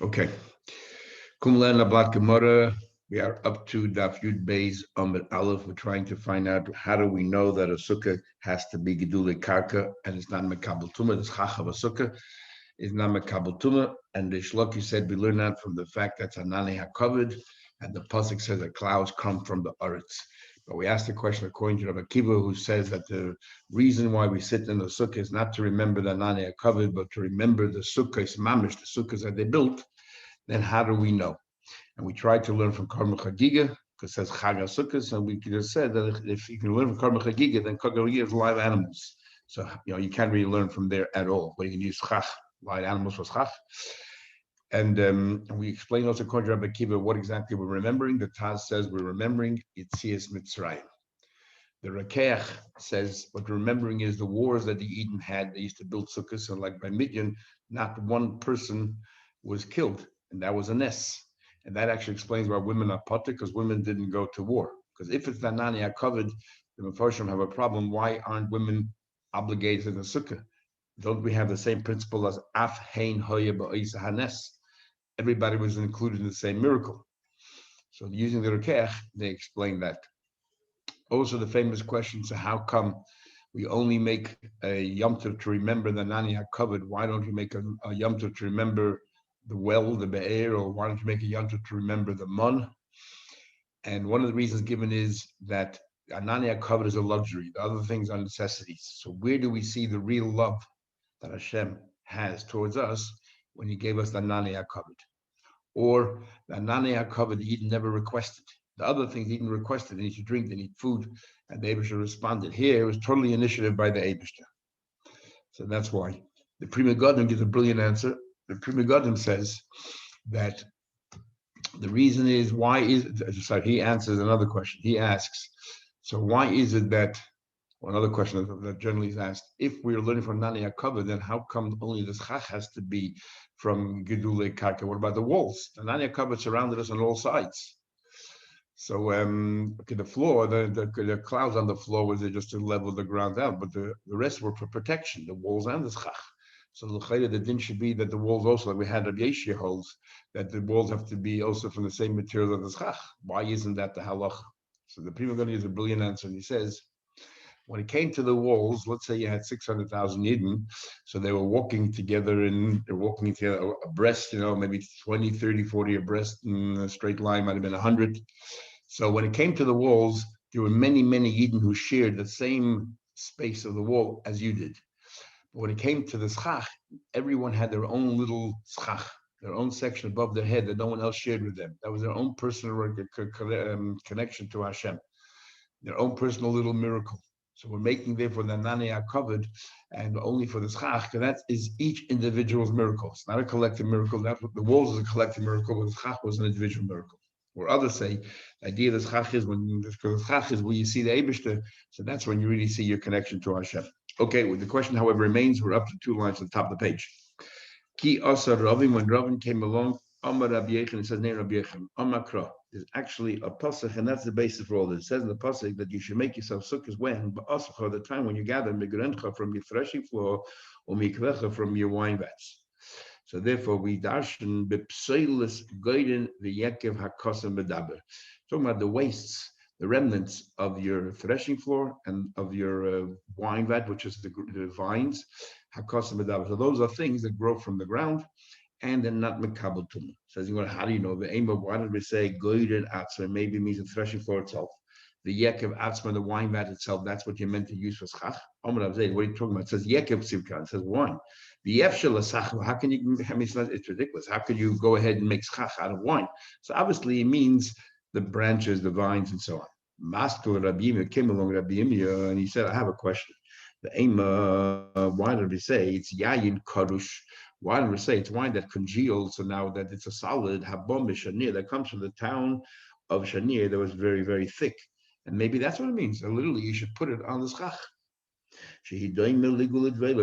Okay. Kumla Nablat Gemara. We are up to Daf Yud Beis Amid Aleph. We're trying to find out how do we know that a sukkah has to be Gedule Karka and it's not Mekabel Tumah. This Chach of a sukkah is not Mekabel Tumah. And the Shloki said we learn that from the fact that Hanani HaKavod and the Pasuk says that clouds come from the Eretz. But we asked the question according to Rabbi Akiva, who says that the reason why we sit in the sukkah is not to remember the Hanani HaKavod, but to remember the sukkah, is mamish, the sukkahs that they built. Then how do we know? And we tried to learn from Karma Chagiga, because it says Chag HaSukkos, and we just said that if you can learn from Karma Chagiga, then Karma Chagiga is live animals. So, you can't really learn from there at all. But you can use Chach, live animals was Chach. And we explained also, according to Rabbi Akiva, what exactly we're remembering. The Taz says we're remembering Yitzias Mitzrayim. The Rakeach says what we're remembering is the wars that the Eden had. They used to build sukkahs, and like by Midian, not one person was killed, and that was a ness. And that actually explains why women are potter, because women didn't go to war. Because if it's Danani covered, the Mefarshim have a problem. Why aren't women obligated in the sukkah? Don't we have the same principle as Af Hein Hoya Ba'isa Hanes? Everybody was included in the same miracle. So using the Rekeach, they explain that. Also, the famous question: so how come we only make a Yom Tov to remember the Nani covered? Why don't you make a Yom Tov to remember the well, the Be'er, or why don't you make a Yom Tov to remember the Mon? And one of the reasons given is that Anania covered is a luxury. The other things are necessities. So where do we see the real love that Hashem has towards us when He gave us the Anania covered? Or the Anania covered He never requested. The other things He didn't requested, they need to drink, they need food, and the Eibishter responded. Here it was totally initiative by the Eibishter. So that's why. The Prima Godim gives a brilliant answer. The Prima Godim says that the reason is he answers another question. He asks, so why is it that, or another question that generally is asked, if we're learning from Nani HaKavod, then how come only this Chach has to be from Gedule Karka? What about the walls? The Nani HaKavod surrounded us on all sides. So the floor, the clouds on the floor was just to level the ground out, but the rest were for protection, the walls and the Chach. So the din should be that the walls also, like we had Rabbi Yeshia holds, that the walls have to be also from the same material as the Schach. Why isn't that the halach? So the Prima Gani gives a brilliant answer, and he says, when it came to the walls, let's say you had 600,000 Yidden, so they were walking together abreast, maybe 20, 30, 40 abreast in a straight line, might have been 100. So when it came to the walls, there were many, many Yidden who shared the same space of the wall as you did. But when it came to the schach, everyone had their own little schach, their own section above their head that no one else shared with them. That was their own personal connection to Hashem, their own personal little miracle. So we're making therefore the Nanea covered, and only for the schach, because that is each individual's miracle. It's not a collective miracle. That's what the walls is a collective miracle, but the schach was an individual miracle. Or others say, the idea of the schach is where you see the Eibishter, so that's when you really see your connection to Hashem. Okay, well, the question, however, remains. We're up to 2 lines at the top of the page. Ki asa Ravin, when Ravin came along, Amar Rabbi Yechon, it says, Nei Rabbi Yechon, Amakra. There's actually a pasuk, and that's the basis for all this. It says in the pasuk that you should make yourself sukkahs when, but also for the time when you gather migrencha from your threshing floor or mikvecha from your wine vats. So therefore, we darshan b'pseilis goydin v'yekev hakosam bedaber. Talking about the wastes, the remnants of your threshing floor and of your wine vat, which is the vines, hakosam bedaber. So those are things that grow from the ground, and they're not mekabel tumah. Says, how do you know? The aim of why did we say goydin atzma? Maybe it means the threshing floor itself. The yekev atzma, the wine vat itself, that's what you're meant to use for schach. What are you talking about? It says yekev sivka, it says wine. How can you? It's ridiculous. How could you go ahead and make schach out of wine? So obviously it means the branches, the vines, and so on. Maskul Rabbi came along Rabbi and he said, I have a question. The aim, why did we say it's yayin karush? Why did we say it's wine that congealed? So now that it's a solid habom shanir that comes from the town of Shanir that was very, very thick. And maybe that's what it means. So literally, you should put it on the schach.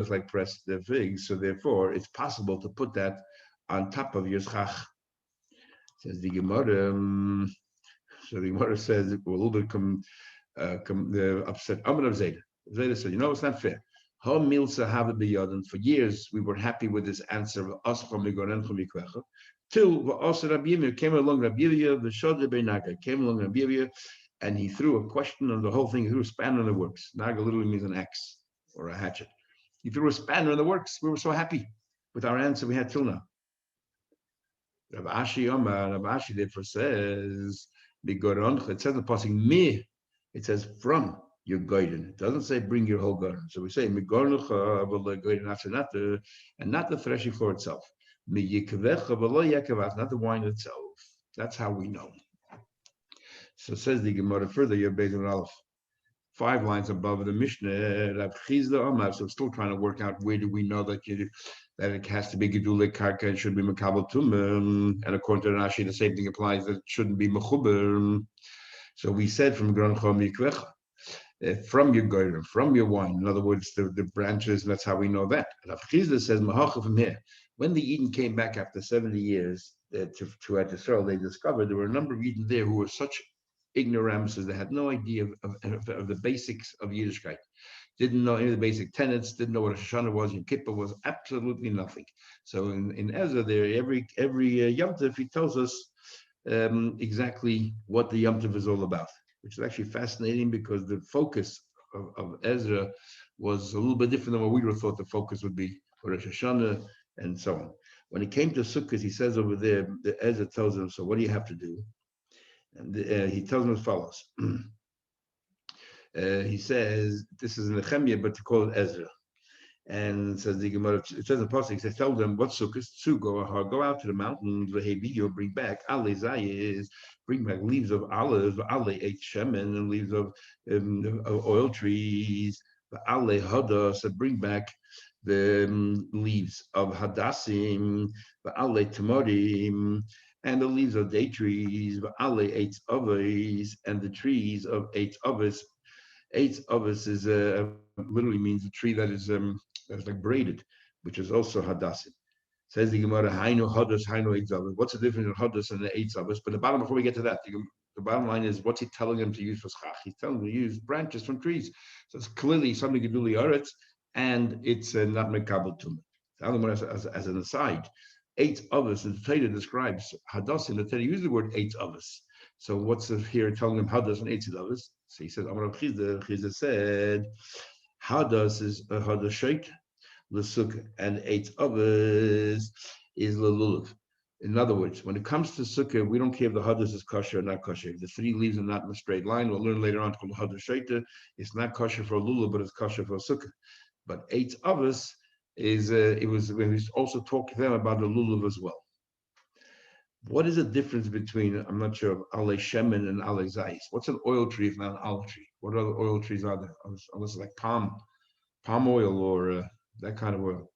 Like pressed the figs, so therefore it's possible to put that on top of your schach. Says the Gemara. So the Gemara says a little bit upset. Amar of Zayda. Zayda said, it's not fair. For years we were happy with this answer of Till also Rabbi Yirmiyah came along. Rabbi Yirmiyah, the Shodah ben Naga came along. Rabbi Yirmiyah, and he threw a question on the whole thing. He threw a spanner in the works. Naga literally means an axe or a hatchet. He threw a spanner in the works. We were so happy with our answer we had till now. Rav Ashi therefore says, it says the passing me, it says from your garden. It doesn't say bring your whole garden. So we say and not the threshing floor itself. Not the wine itself. That's how we know. So says the Gemara further, you're based on Aleph. 5 lines above the Mishnah, Rav Chizda Omar. So still trying to work out where do we know that it has to be Gedule Karka and should be Makabal Tumim. And according to Rashi, the same thing applies that it shouldn't be Mechuber. So we said from Groncho Mikvecha, from your garden, from your wine. In other words, the branches, that's how we know that. Rav Chizda says, Mahacha from here. When the Eden came back after 70 years to Israel, they discovered there were a number of Eden there who were such ignoramuses. They had no idea of the basics of Yiddishkeit. Didn't know any of the basic tenets, didn't know what a Shoshana was, Yom Kippur was, absolutely nothing. So in Ezra there, every Yom Tov, he tells us exactly what the Yom Tov is all about, which is actually fascinating because the focus of Ezra was a little bit different than what we would have thought the focus would be for Rosh Hashanah and so on. When he came to Sukkot, he says over there, the Ezra tells him, so what do you have to do? And he tells them as follows. He says, this is Nehemiah, but to call it Ezra. And says the Gemara, it says in Pasuk, he says, tell them what sukkahs to go out to the mountains, bring back ale zayis, bring back leaves of olive, ale eight shemen, and leaves of oil trees, ale hadas, and bring back the leaves of hadassim, ale tamorim, and the leaves of date trees, ale eight avos, and the trees of eight avos. Eight avos is literally means a tree that is like braided, which is also hadassim. Says the Gemara, Hainu hadas, Hainu eight avos. What's the difference in hadas and the eight avos? But the bottom, before we get to that, the bottom line is, what's he telling them to use for schach? He's telling them to use branches from trees. So it's clearly something to do with aretz, and it's not mekabel tumah. As an aside, eight avos, and the Torah describes hadassim. The Torah uses the word eight avos. So what's here telling them hadas and eight avos? So he says, Amar Chizda said, hadas is a hadas sheit, l'sukkah, and eight avos is l'lulav. In other words, when it comes to sukkah, we don't care if the hadas is kosher or not kosher. If the 3 leaves are not in a straight line, we'll learn later on called hadas sheita. It's not kosher for a lulav, but it's kosher for a sukkah. But eight avos is it was when we also talk to them about the lulav as well. What is the difference between, I'm not sure, ale shemen and ale zayis? What's an oil tree if not an olive tree? What other oil trees are there? Unless like palm oil or that kind of oil.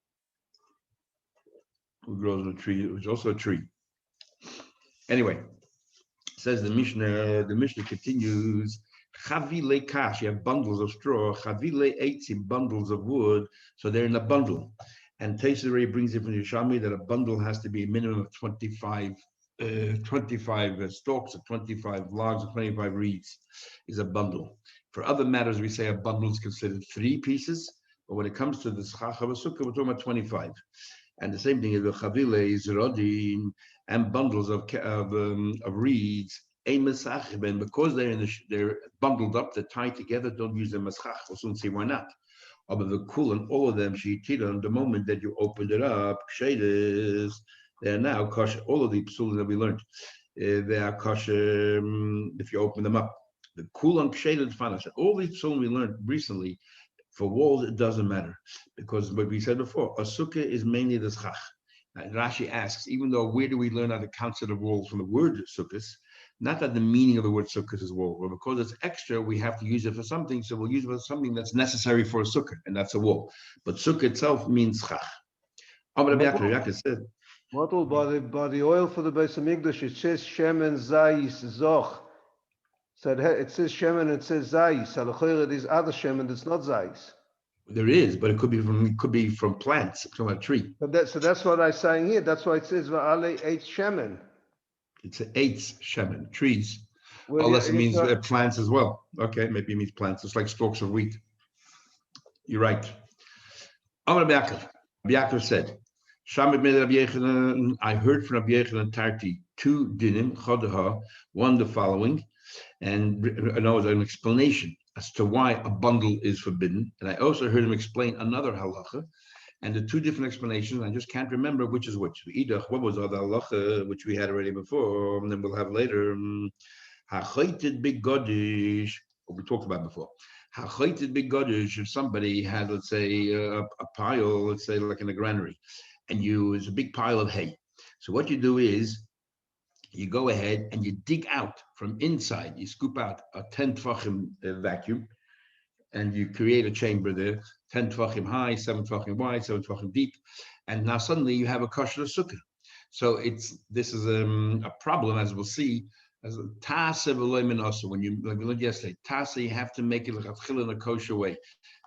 Who grows a tree? It was also a tree. Anyway, says the Mishnah continues, chavile kash, you have bundles of straw, chavile eitzim, bundles of wood, so they're in a bundle. And Teisarei brings it from Yerushalmi that a bundle has to be a minimum of 25 stalks or 25 logs or 25 reeds is a bundle. For other matters, we say a bundle is considered 3 pieces, but when it comes to the schach of a sukkah, we're talking about 25. And the same thing is the chavile is rodin and bundles of reeds. And because they're bundled up, they're tied together, don't use them as schach. We'll soon see why not. But the cool and all of them, the moment that you opened it up, shaders, they are now kosher. All of the psulim that we learned, they are kosher if you open them up. The cool and shaded fanash. All these psulim we learned recently, for walls it doesn't matter because what we said before, a sukkah is mainly the schach. And Rashi asks, even though where do we learn how to consider walls from the word sukkahs? Not that the meaning of the word sukkah is wall, but because it's extra, we have to use it for something. So we'll use it for something that's necessary for a sukkah, and that's a wall. But sukkah itself means chach. What will by the oil for the Beis Hamikdash? It says shemen zayis zoch. So it says shemen, it says zayis. It is other shemen that's not zayis. There is, but it could be from plants, from a tree. So that's what I'm saying here. That's why it says va'ale eitz shemen. It's eitz shemen, trees. Well, unless it means plants as well. Okay, maybe it means plants. It's like stalks of wheat. You're right. Amar Yaakov said, I heard from Rabbi Yechanan Tarti 2 dinim, chodaha, one the following, and know an explanation as to why a bundle is forbidden. And I also heard him explain another halacha, and the 2 different explanations, I just can't remember which is which. What was the other halacha, which we had already before, and then we'll have later. Hachaited big godish, what we talked about before. Hachaited big godish, if somebody had, let's say, a pile, let's say, like in a granary, and it's a big pile of hay. So what you do is, you go ahead and you dig out from inside, you scoop out a 10 tfachim vacuum, and you create a chamber there, 10 tfachim high, 7 tfachim wide, 7 tfachim deep, and now suddenly you have a kosher sukkah. So this is a problem, as we'll see, as a tasa v'loy also. When you, like we learned yesterday, tasa, you have to make it like a in a kosher way,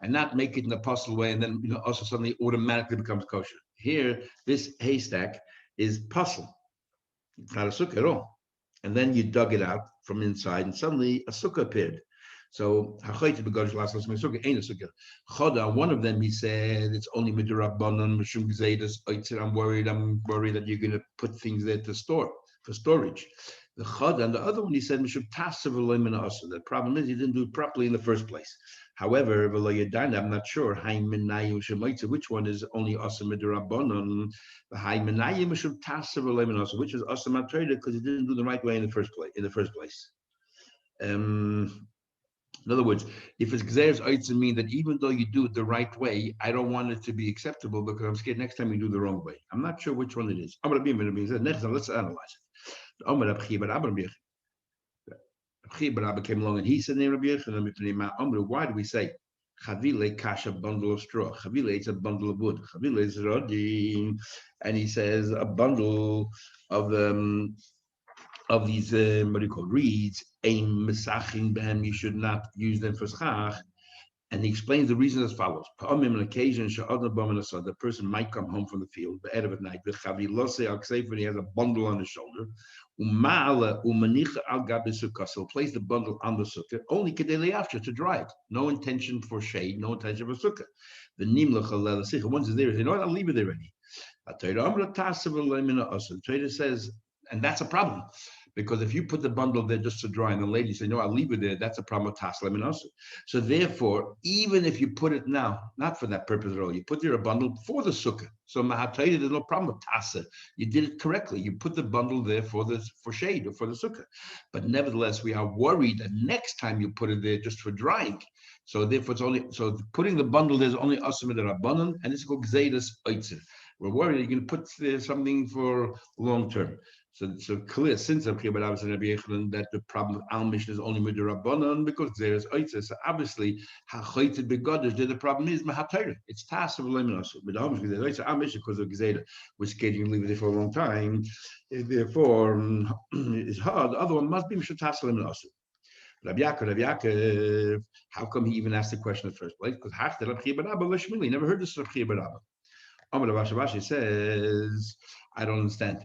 and not make it in a puzzle way, and then also suddenly automatically becomes kosher. Here, this haystack is puzzle. It's not a sukkah at all. And then you dug it out from inside, and suddenly a sukkah appeared. So, one of them, he said, it's only midrabbanan, mishum gzeidus. I'm worried that you're going to put things there to store, for storage. The chod, and the other one, he said, mishum tasav. The problem is, he didn't do it properly in the first place. However, I'm not sure which one is only asa midrabbanan, which is asa matreda, because he didn't do the right way in the first place. In other words, if it's gzeres oitzim, mean that even though you do it the right way, I don't want it to be acceptable because I'm scared next time you do the wrong way. I'm not sure which one it is. Next time, let's analyze it. Rabbi came along and he said, why do we say Chavile kasha, bundle of straw? Chavile is a bundle of wood. Chavile is rodin, and he says a bundle of these what do you call reeds? Ein mesachim behem. You should not use them for schach. And he explains the reason as follows: on occasion, the person might come home from the field, the end of night, when he has a bundle on his shoulder. So place the bundle on the sukkah only to dry it. No intention for shade, no intention for sukkah. The once it's there, you know what? I'll leave it there already. The Torah says, and that's a problem. Because if you put the bundle there just to dry, and the lady says, no, I'll leave it there, that's a problem with taslim and also. So therefore, even if you put it now, not for that purpose at all, you put there a bundle for the sukkah. So mahatayda, there's no problem with tasa. You did it correctly. You put the bundle there for shade or for the sukkah. But nevertheless, we are worried that next time you put it there just for drying. So therefore, putting the bundle there is only asim rabbanan, and it's called gzeidus oitzer. We're worried you're going to put there something for long term. So clear since I'm here, but obviously that the problem of al mishnah is only midrabbanan because there is oitzer. So obviously, hachayted begodish. The problem is mahatayra. It's tas of elimination. But al mishnah because of gezeda, which can you leave it there for a long time. Therefore, it's hard. The other one must be mishatas elimination. Rabbi Yaakov, how come he even asked the question in the first place? Because hafter Rabbi Barabba l'shmili. Never heard this of Rabbi Barabba. Amar Rashi says, I don't understand.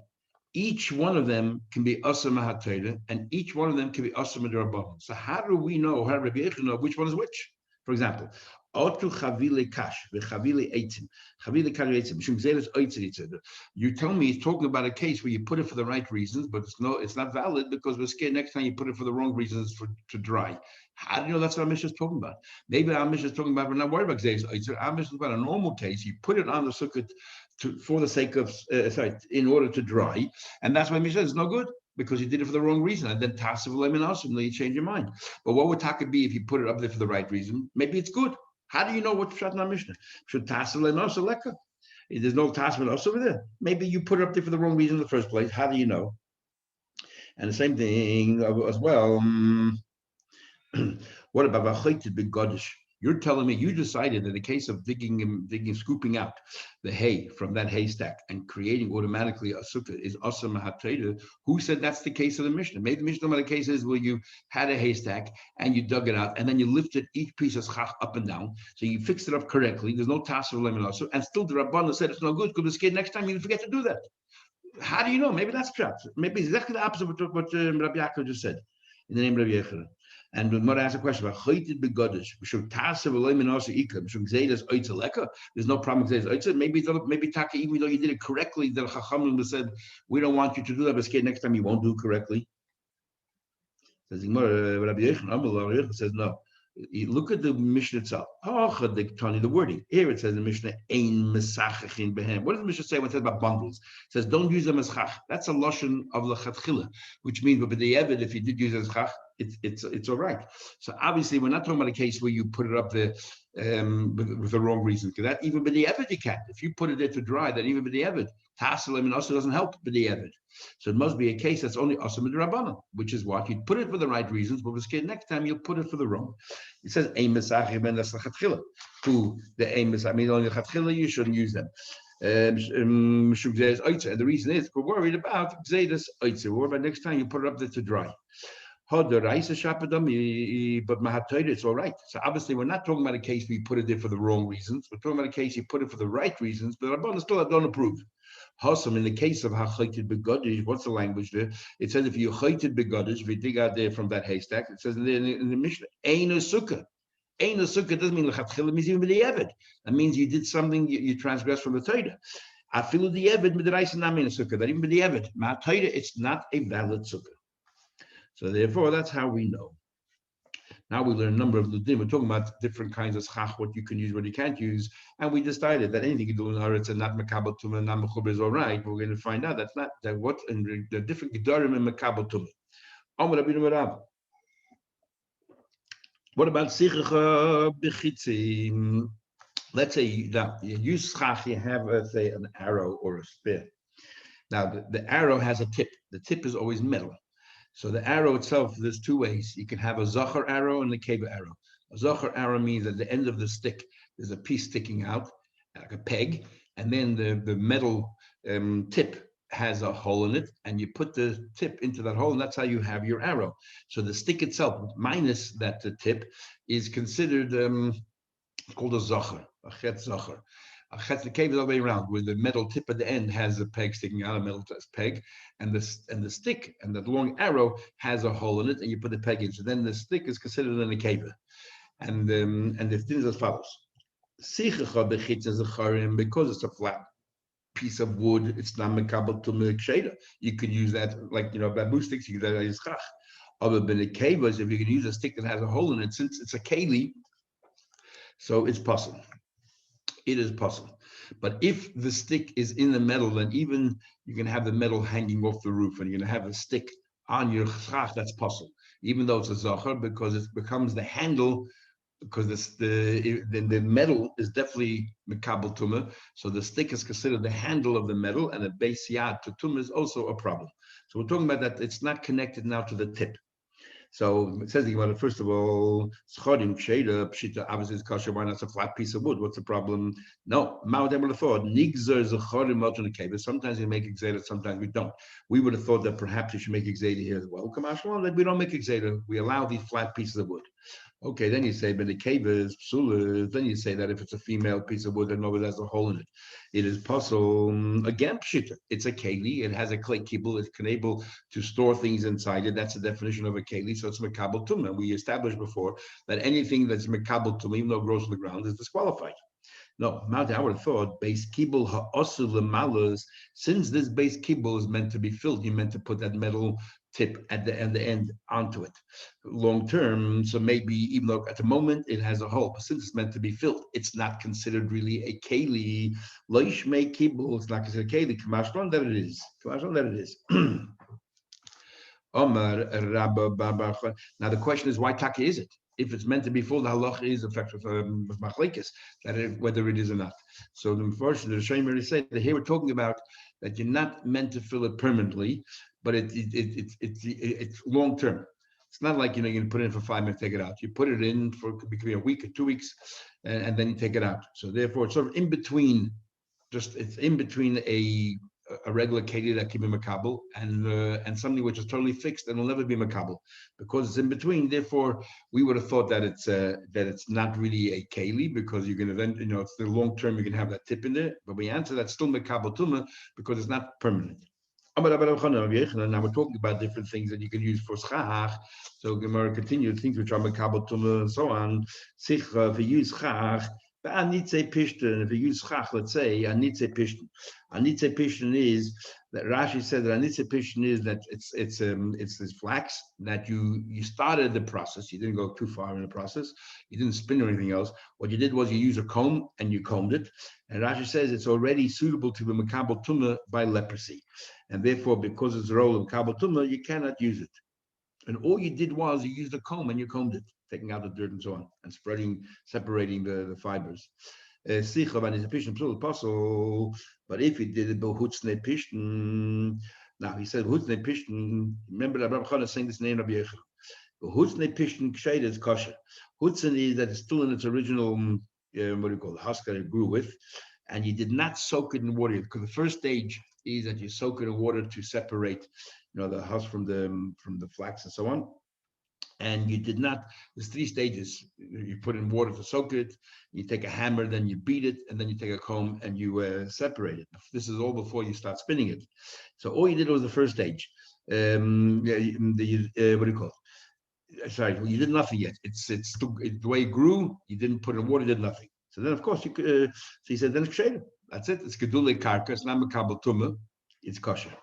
Each one of them can be asa mahatayra, and each one of them can be asa midrabbanan. So how do we know? How do Rabbi Yechon know which one is which? For example, otu chavile kash v'chavile eitzim, chavile kash eitzim. Mishum gzeres oitzim. You tell me he's talking about a case where you put it for the right reasons, but it's not valid because we're scared next time you put it for the wrong reasons to dry. How do you know that's what our mission is talking about? Maybe our mission is talking about we're not worried about gzeres oitzim. Our mission is about a normal case. You put it on the sukkah for the sake of, in order to dry. And that's why Mishnah is no good, because you did it for the wrong reason. And then tassiv leminasim, then you change your mind. But what would taka be if you put it up there for the right reason? Maybe it's good. How do you know what Pshat na Mishnah? Should tassiv leminasim leka? There's no tassiv leminasim over there. Maybe you put it up there for the wrong reason in the first place. How do you know? And the same thing as well. What about v'chayted b'godish? You're telling me you decided in the case of scooping out the hay from that haystack and creating automatically a sukkah is asa mahatayda. Who said that's the case of the Mishnah? Maybe the Mishnah the case is where you had a haystack and you dug it out and then you lifted each piece of schach up and down. So you fixed it up correctly. There's no tassel of lemon also, and still the Rabbanah said it's no good because the scared next time you forget to do that. How do you know? Maybe that's pshat. Maybe exactly the opposite of what Rabbi Yaakov just said in the name of Rabbi Yechon. And the mother asked a question about chayted begodish. There's no problem with Zaydas. Maybe Taka, even though you did it correctly, the Chachamim said, we don't want you to do that, but scared next time you won't do it correctly. Says Rabbi Yechon says no. Look at the Mishnah itself. The wording. Here it says in the Mishnah, Ein Mesachachin Behem. What does the Mishnah say when it says about bundles? It says, don't use them as chach. That's a loshon of lechatchila, which means, but the evid, if you did use it as chach, it's all right. So obviously, we're not talking about a case where you put it up there with the wrong reason. Because that even the evid you can. If you put it there to dry, that even the evid, tasalim and also doesn't help the evid. So it must be a case that's only asam and rabbanon, which is what you put it for the right reasons, but next time you'll put it for the wrong. It says ein mesachim ben lechatchila. Who the ein mesachim? I mean, only lechatchila you shouldn't use them. And the reason is we're worried about gzeidas oitzer. We're worried about next time you put it up there to dry. But mahatoida, it's all right. So obviously, we're not talking about a case where you put it there for the wrong reasons. We're talking about a case you put it for the right reasons, but Rabbanan still don't approve. Hasam, in the case of hachayted begodish, what's the language there? It says if you chayted begodish, if you dig out there from that haystack, it says in the Mishnah, ein a sukkah. Ein a sukkah doesn't mean lechatchila, means even the evid. That means you did something, you transgressed from the Torah. I feel the evid midrash not mean a sukkah. That even the evid, ma Torah, it's not a valid sukkah. So therefore, that's how we know. Now we learn a number of ludim. We're talking about different kinds of schach, what you can use, what you can't use, and we decided that anything you do in Haaretz and not mekabel tumah, not mechuber is all right. But we're going to find out that's not that. What in the different gedarim and mekabel tumah. What about sichacha b'chitzim? Let's say that you use schach, you have let's say an arrow or a spear. Now the arrow has a tip. The tip is always metal. So the arrow itself, there's two ways. You can have a zachar arrow and a keva arrow. A zachar arrow means at the end of the stick, there's a piece sticking out, like a peg, and then the metal tip has a hole in it, and you put the tip into that hole, and that's how you have your arrow. So the stick itself, minus that the tip, is considered called a zachar, a chet zachar. The cave is all the way around, where the metal tip at the end has a peg sticking out, a metal peg, and the stick and the long arrow has a hole in it, and you put the peg in. So then the stick is considered an cave. And the thing is as follows: because it's a flat piece of wood, it's not mekabel to sheda. You could use that like bamboo sticks. You could use that as chach. Other than a cave, if you can use a stick that has a hole in it, since it's a keli, so it's possible. It is possible. But if the stick is in the metal, then even you can have the metal hanging off the roof and you're going to have a stick on your chach, that's possible. Even though it's a zachar, because it becomes the handle, because the metal is definitely mekabel tumah. So the stick is considered the handle of the metal, and the base yad to tumah is also a problem. So we're talking about that it's not connected now to the tip. So it says the Gemara, first of all, schodim ksheda pshita. Obviously, it's kosher. Why not? It's a flat piece of wood. What's the problem? No, Ma'odem would have thought nigzer zechodim moton keva. Sometimes we make exeda, sometimes we don't. We would have thought that perhaps we should make exeda here as well. Come on, that we don't make exeda. We allow these flat pieces of wood. Okay, then you say, but the cave is psula. Then you say that if it's a female piece of wood, then nobody has a hole in it. It is possible. Again, pshita. It's a keli. It has a clay kibble. It's able to store things inside it. That's the definition of a keli. So it's mekabel tumah. We established before that anything that's mekabel tumah, even though it grows on the ground, is disqualified. No, I would have thought base kibble ha'osul lemalas. Since this base kibble is meant to be filled, you meant to put that metal tip at the end onto it long term. So maybe even though at the moment it has a hole, but since it's meant to be filled, it's not considered really a keli. Loish me kibble, it's not considered a keli. Kamashron that it is. Kamashron that it is. Now the question is, why taka is it? If it's meant to be full, the halacha is effective with machlekes, whether it is or not. So unfortunately, the Shem already said that here we're talking about that you're not meant to fill it permanently, but it's long term. It's not like you're going to put it in for 5 minutes, take it out. You put it in for it could be a week or 2 weeks, and then you take it out. So therefore, it's sort of in between. It's in between a regular keli that can be makabel and something which is totally fixed and will never be makabel because it's in between. Therefore, we would have thought that it's not really a keli because you're going to then it's the long term you can have that tip in there. But we answer that's still makabel tumah because it's not permanent. Now we're talking about different things that you can use for schach. So Gemara continued things which are makabel tumah and so on. Sicha, if you use schach, but I need to say pishton. If you use schach, let's say I need to say pishton. I need to say pishton is that Rashi said that I need to say pishton is that it's this flax that you started the process. You didn't go too far in the process. You didn't spin or anything else. What you did was you used a comb and you combed it. And Rashi says it's already suitable to be makabel tumah by leprosy. And therefore, because it's a role of Kabbalah Tumah, you cannot use it. And all you did was you used a comb and you combed it, taking out the dirt and so on, and separating the fibers. But if you did it, Behutzne Pishten, now he said Behutzne Pishten, remember that Rabbi Chana is saying this name of Yechon. Behutzne Pishten Kshed is kosher. Hutzen is that it's still in its original, what do you call it, husk that it grew with, and you did not soak it in water, because the first stage is that you soak it in water to separate, the husk from the flax and so on. And you did not. There's 3 stages. You put in water to soak it. You take a hammer, then you beat it, and then you take a comb and you separate it. This is all before you start spinning it. So all you did was the first stage. What do you call it? Sorry, well, you did nothing yet. It's the way it grew. You didn't put it in water. Did nothing. So then, of course, you could. So he said, then it's ksheira. That's it. It's gedule karka. It's not makabel tumah. It's kosher.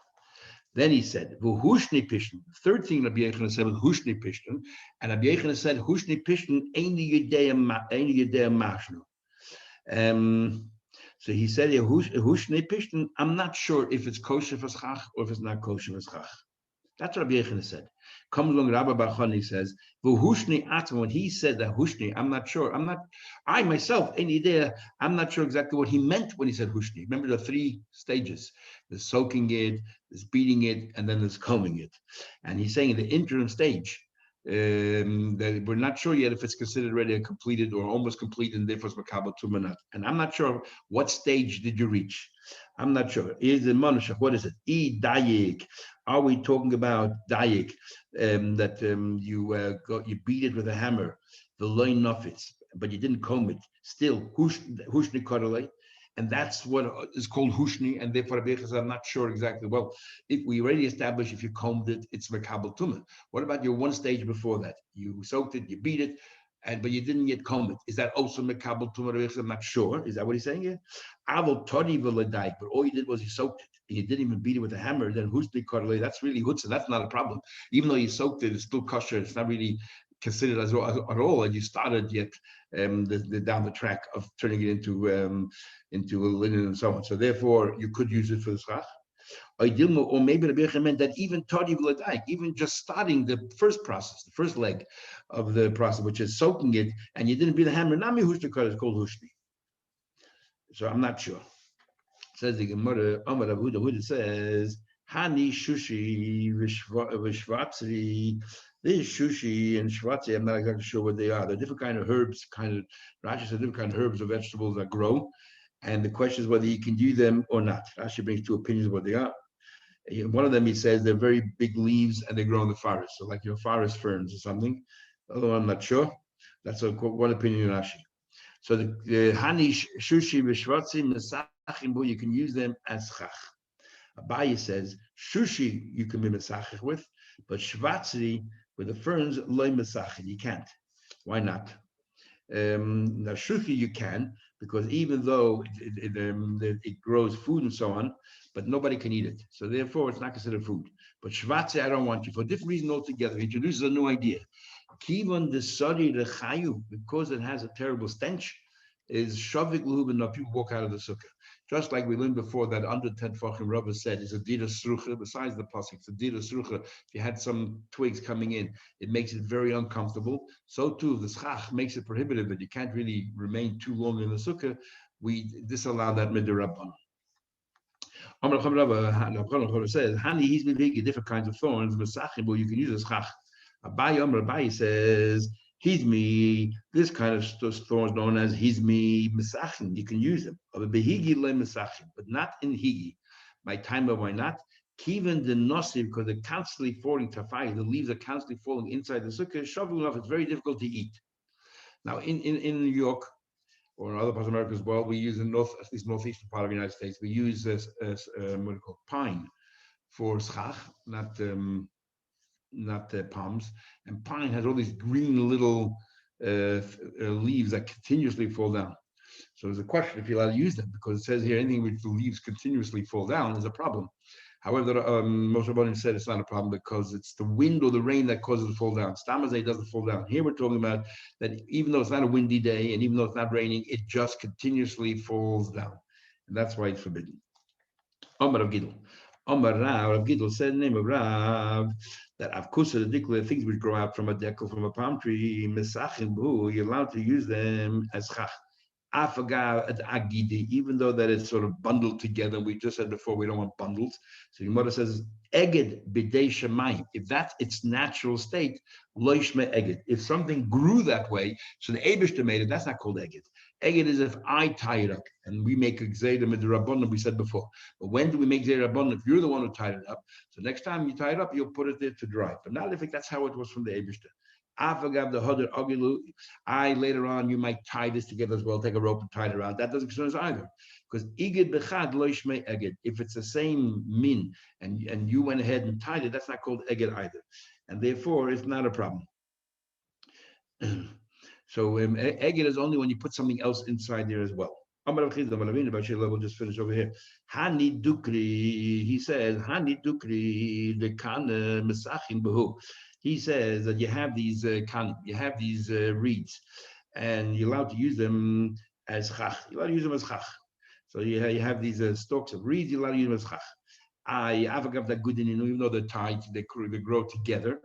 Then he said, "V'hushni pishton." Third thing Rabbi Yechon said was hushni pishton, and Rabbi Yechon said hushni pishton eini yedei mashnu. So he said, "Hushni pishton." I'm not sure if it's kosher for schach or if it's not kosher for schach. That's what Rabbi Yechon said. Comes along Rabbi Bar Chana, he says, "V'hushni atzma." When he said that hushni, I'm not sure. I myself, any idea. I'm not sure exactly what he meant when he said hushni. Remember the 3 stages: there's soaking it, there's beating it, and then there's combing it. And he's saying in the interim stage, that we're not sure yet if it's considered already completed or almost complete, and therefore it's makabel tumah or not. And I'm not sure what stage did you reach. I'm not sure. Is the manushach? What is it? Dayik. Are we talking about dayik? That you beat it with a hammer, the loin nofitz, but you didn't comb it. Still hushni korale, and that's what is called hushni. And therefore, I'm not sure exactly. Well, if we already established if you combed it, it's makabel tumah. What about your one stage before that? You soaked it, you beat it, but you didn't yet comb it. Is that also makabel tumah? I'm not sure. Is that what he's saying here? Avol todi v'ledaik, but all you did was you soaked it. And you didn't even beat it with a hammer. Then hushni korale, that's really hutzah. That's not a problem. Even though you soaked it, it's still kosher. It's not really considered as at all, and you started yet down the track of turning it into a linen and so on. So therefore, you could use it for the schach. Or maybe the Rebbe meant that even todi v'ledaik, even just starting the first process, the first leg of the process, which is soaking it, and you didn't beat the hammer. Nami hushni korale is called hushni. So I'm not sure. Says the Gemara, Amar Rav Huda says, Hani Shushi Vishvatzri. This Shushi and Shvatzi, I'm not exactly sure what they are. They're different kind of herbs, Rashi says different kind of herbs or vegetables that grow. And the question is whether you can do them or not. Rashi brings 2 opinions of what they are. One of them, he says, they're very big leaves and they grow in the forest. So like forest ferns or something. The other one, I'm not sure. That's one opinion of Rashi. So the Hani Shushi Vishvatzi Mesachim, you can use them as chach. Abaye says Shushi you can be mesachich with, but Shvatzri with the ferns loy mesachich you can't. Why not? Now Shushi you can, because even though it grows food and so on, but nobody can eat it. So therefore it's not considered food. But Shvatzri I don't want you for a different reason altogether. He introduces a new idea. Kivan the sari rechayu, because it has a terrible stench, is shavik luben. Now people walk out of the sukkah. Just like we learned before that under 10 Fachim Rabba said is a dira srucha, besides the pasuk, it's a dira srucha. If you had some twigs coming in, it makes it very uncomfortable. So too, the schach makes it prohibitive, but you can't really remain too long in the sukkah. We disallow that midirabban. Amar Rabba says, Hani he's big different kinds of thorns, mesachim, you can use as schach. Abaye says, Hizmi, this kind of thorns known as Hizmi Mesachim, you can use them. But not in Higi. My time, why not? Kiven the Nosib, because they're constantly falling to fire, the leaves are constantly falling inside the sukkah, shoveling off, it's very difficult to eat. Now, in New York, or in other parts of America as well, we use at least northeastern part of the United States, we use what we call pine for schach, not palms. And pine has all these green little leaves that continuously fall down. So there's a question if you're allowed to use them, because it says here anything which the leaves continuously fall down is a problem. However, most of what said it's not a problem because it's the wind or the rain that causes it to fall down. Stamazay doesn't fall down. Here we're talking about that even though it's not a windy day and even though it's not raining, it just continuously falls down. And that's why it's forbidden. Omar of Gidl. Omar Rav of Gidl said the name of Rav that Avkusa, the dickler, things which grow out from a decal from a palm tree, Mesachim, you're allowed to use them as chach. Afaga at agidi, even though that is sort of bundled together. We just said before we don't want bundles. So your mother says eged bidei shemayim. If that's its natural state, loishme eged. If something grew that way, so the Abishta made it. That's not called eged. Eged is if I tie it up, and we make a gzeda with the rabbanon. We said before. But when do we make gzeda rabbanon? If you're the one who tied it up, so next time you tie it up, you'll put it there to dry. But not if that's how it was from the Abishta. Afagav the hodar ogilu. I later on you might tie this together as well, take a rope and tie it around. That doesn't concern us either. Because igid bechad lo yishmei eged. If it's the same min and you went ahead and tied it, that's not called eged either. And therefore it's not a problem. So eged is only when you put something else inside there as well. We'll just finish over here. Hani dukri, he says, Hani dukri, the kan mesachim behu. He says that you have these kanim, you have these reeds, and you're allowed to use them as chach. You're allowed to use them as chach. So you have these stalks of reeds, you're allowed to use them as chach. I avagav that good in even though they're tied, they grow together.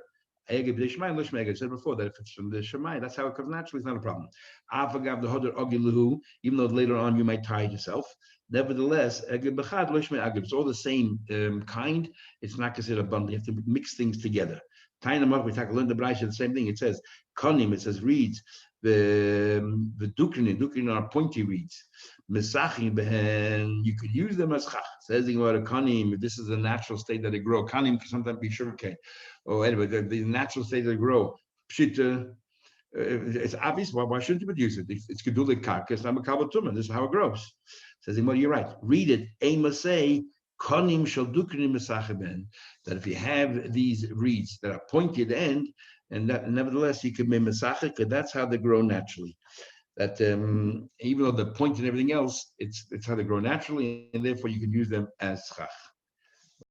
I said before that if it's from the Shemai, that's how it comes naturally, it's not a problem. Avagav the hodar ogiluhu, even though later on you might tie it yourself. Nevertheless, it's all the same kind. It's not considered a bundle. You have to mix things together. Tying them up, we learn the Braisha, the same thing. It says konim, it says reeds. The dukrin are pointy reeds. Mesachim behen, you could use them as chach. Says the word konim. This is the natural state that they grow. Konim can sometimes be sugarcane. Oh, anyway, the natural state that they grow. Pshita. It's obvious. Why shouldn't you use it? It's gedulei karka. It's not makabel tumah. This is how it grows. Says the you're right. Read it. Amos say konim shel dukrin mesachim behen. That if you have these reeds that are pointed end, and that nevertheless you can make mesachik, because that's how they grow naturally. That even though they're pointed and everything else, it's how they grow naturally, and therefore you can use them as chach.